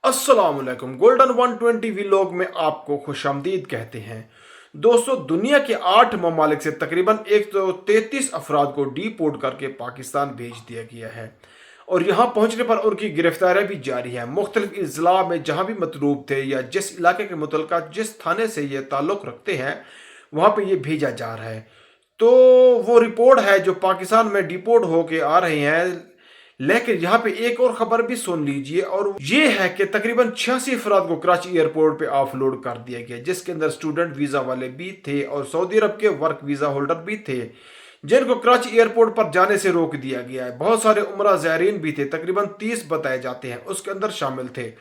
अस्सलाम वालेकुम। Golden 120 vlog में आपको खुशामदीद कहते हैं। दोस्तों, दुनिया के 8 ममालिक से तकरीबन 133 अफराद को डिपोर्ट करके पाकिस्तान भेज दिया गया है और यहाँ पहुँचने पर उनकी गिरफ्तारियाँ भी जारी हैं। मुख्तलिफ अजला में जहाँ भी मतलूब थे या जिस इलाके के मुतलका जिस थाने से ये ताल्लुक़ रखते हैं वहाँ पर ये भेजा जा रहा है। तो वो रिपोर्ट है जो पाकिस्तान में डिपोर्ट होके आ रहे हैं। लेकिन यहाँ पे एक और खबर भी सुन लीजिए, और ये है कि तकरीबन 86 अफराद को कराची एयरपोर्ट पे ऑफलोड कर दिया गया, जिसके अंदर स्टूडेंट वीज़ा वाले भी थे और सऊदी अरब के वर्क वीज़ा होल्डर भी थे, जिनको कराची एयरपोर्ट पर जाने से रोक दिया गया है। बहुत सारे उम्रा ज़ायरीन भी थे, तकरीबन 30 बताए जाते हैं उसके अंदर शामिल थे,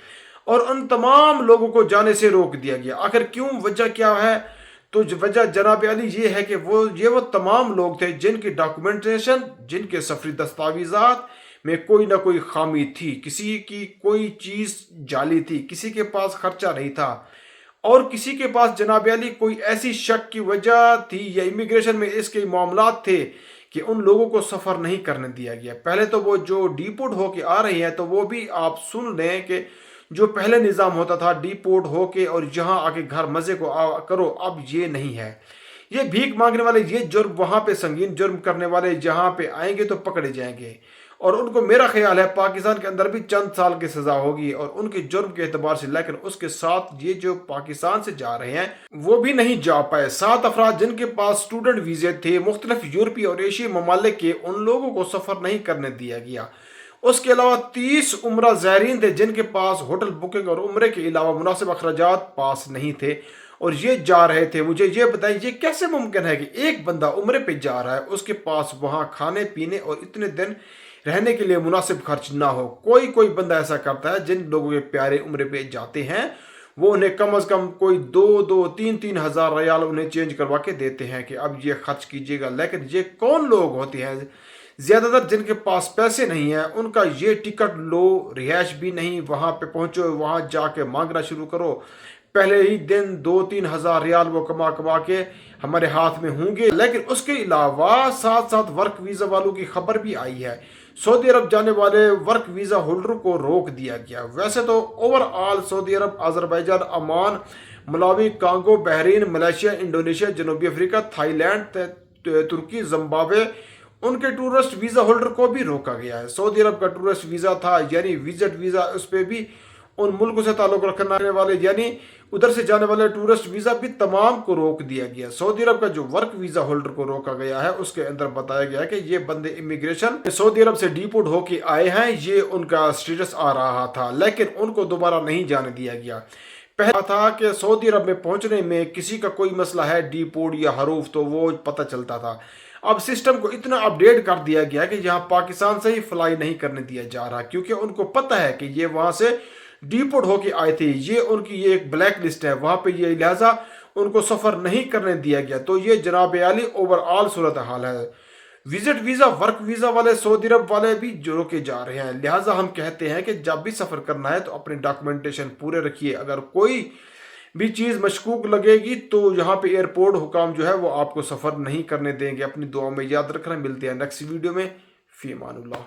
और उन तमाम लोगों को जाने से रोक दिया गया। आखिर क्यों, वजह क्या है? तो वजह जनाब अली ये है कि वो तमाम लोग थे जिनकी डॉक्यूमेंटेशन, जिनके सफरी दस्तावेजात में कोई ना कोई खामी थी, किसी की कोई चीज़ जाली थी, किसी के पास खर्चा नहीं था, और किसी के पास जनाब अली कोई ऐसी शक की वजह थी या इमिग्रेशन में इसके मामलात थे कि उन लोगों को सफ़र नहीं करने दिया गया। पहले तो वो जो डिपोर्ट होके आ रही हैं तो वो भी आप सुन लें कि जो पहले निज़ाम होता था डिपोर्ट होके और यहाँ आके घर मज़े को करो, अब ये नहीं है। ये भीख मांगने वाले, ये जुर्म वहाँ पे संगीन जुर्म करने वाले जहाँ पे आएंगे तो पकड़े जाएंगे, और उनको मेरा ख्याल है पाकिस्तान के अंदर भी चंद साल की सज़ा होगी और उनके जुर्म के एतबार से। लेकिन उसके साथ ये जो पाकिस्तान से जा रहे हैं वो भी नहीं जा पाए। 7 अफराद जिनके पास स्टूडेंट वीज़े थे मुख्तलिफ यूरोपीय और एशियाई ममालिक के, उन लोगों को सफ़र नहीं करने दिया गया। उसके अलावा 30 उम्रा ज़ायरीन थे जिनके पास होटल बुकिंग और उम्रे के अलावा मुनासिब अखराजात पास नहीं थे और ये जा रहे थे। मुझे ये बताइए, ये कैसे मुमकिन है कि एक बंदा उम्रे पे जा रहा है, उसके पास वहाँ खाने पीने और इतने दिन रहने के लिए मुनासिब खर्च ना हो? कोई बंदा ऐसा करता है। जिन लोगों के प्यारे उम्रे पे जाते हैं वो उन्हें कम अज़ कम कोई 2-3 हज़ार रियाल उन्हें चेंज करवा के देते हैं कि अब ये खर्च कीजिएगा। लेकिन ये कौन लोग होते हैं? ज़्यादातर जिनके पास पैसे नहीं हैं उनका ये टिकट लो, रिहाइश भी नहीं, वहाँ पे पहुँचो, वहाँ जाके मांगना शुरू करो। पहले ही दिन 2-3 हज़ार रियाल वो कमा के हमारे हाथ में होंगे। लेकिन उसके अलावा साथ साथ वर्क वीज़ा वालों की खबर भी आई है। सऊदी अरब जाने वाले वर्क वीज़ा होल्डर को रोक दिया गया। वैसे तो overall Saudi Arab, Azerbaijan, Oman, Malawi, Congo, Bahrain, Malaysia, Indonesia, जनूबी अफ्रीका, थाईलैंड, तुर्की, जिम्बाब्वे, उनके टूरिस्ट वीज़ा होल्डर को भी रोका गया है। सऊदी अरब का टूरिस्ट वीज़ा था यानी विजिट वीज़ा, उस पर भी उन मुल्कों से ताल्लुक़ रखने वाले यानी उधर से जाने वाले टूरिस्ट वीज़ा भी तमाम को रोक दिया गया। सऊदी अरब का जो वर्क वीज़ा होल्डर को रोका गया है उसके अंदर बताया गया है कि ये बंदे इमिग्रेशन सऊदी अरब से डिपोर्ट होके आए हैं, ये उनका स्टेटस आ रहा था, लेकिन उनको दोबारा नहीं जाने दिया गया। पहला था कि सऊदी अरब में पहुंचने में किसी का कोई मसला है डिपोर्ट या हरूफ तो वो पता चलता था। अब सिस्टम को इतना अपडेट कर दिया गया कि यहाँ पाकिस्तान से ही फ्लाई नहीं करने दिया जा रहा, क्योंकि उनको पता है कि ये वहाँ से डिपोर्ट होके आए थे, ये उनकी ये एक ब्लैक लिस्ट है वहाँ पे, ये लिहाजा उनको सफ़र नहीं करने दिया गया। तो ये जनाब आली ओवरऑल सूरत हाल है। विजिट वीज़ा, वर्क वीज़ा वाले सऊदी अरब वाले भी रोके जा रहे हैं। लिहाजा हम कहते हैं कि जब भी सफ़र करना है तो अपने डॉक्यूमेंटेशन पूरे रखिए। अगर कोई भी चीज़ मशकूक लगेगी तो यहाँ पे एयरपोर्ट हुकाम जो है वो आपको सफ़र नहीं करने देंगे। अपनी दुआ में याद रखना। मिलते हैं नेक्स्ट वीडियो में। फ़ी अमानुल्लाह।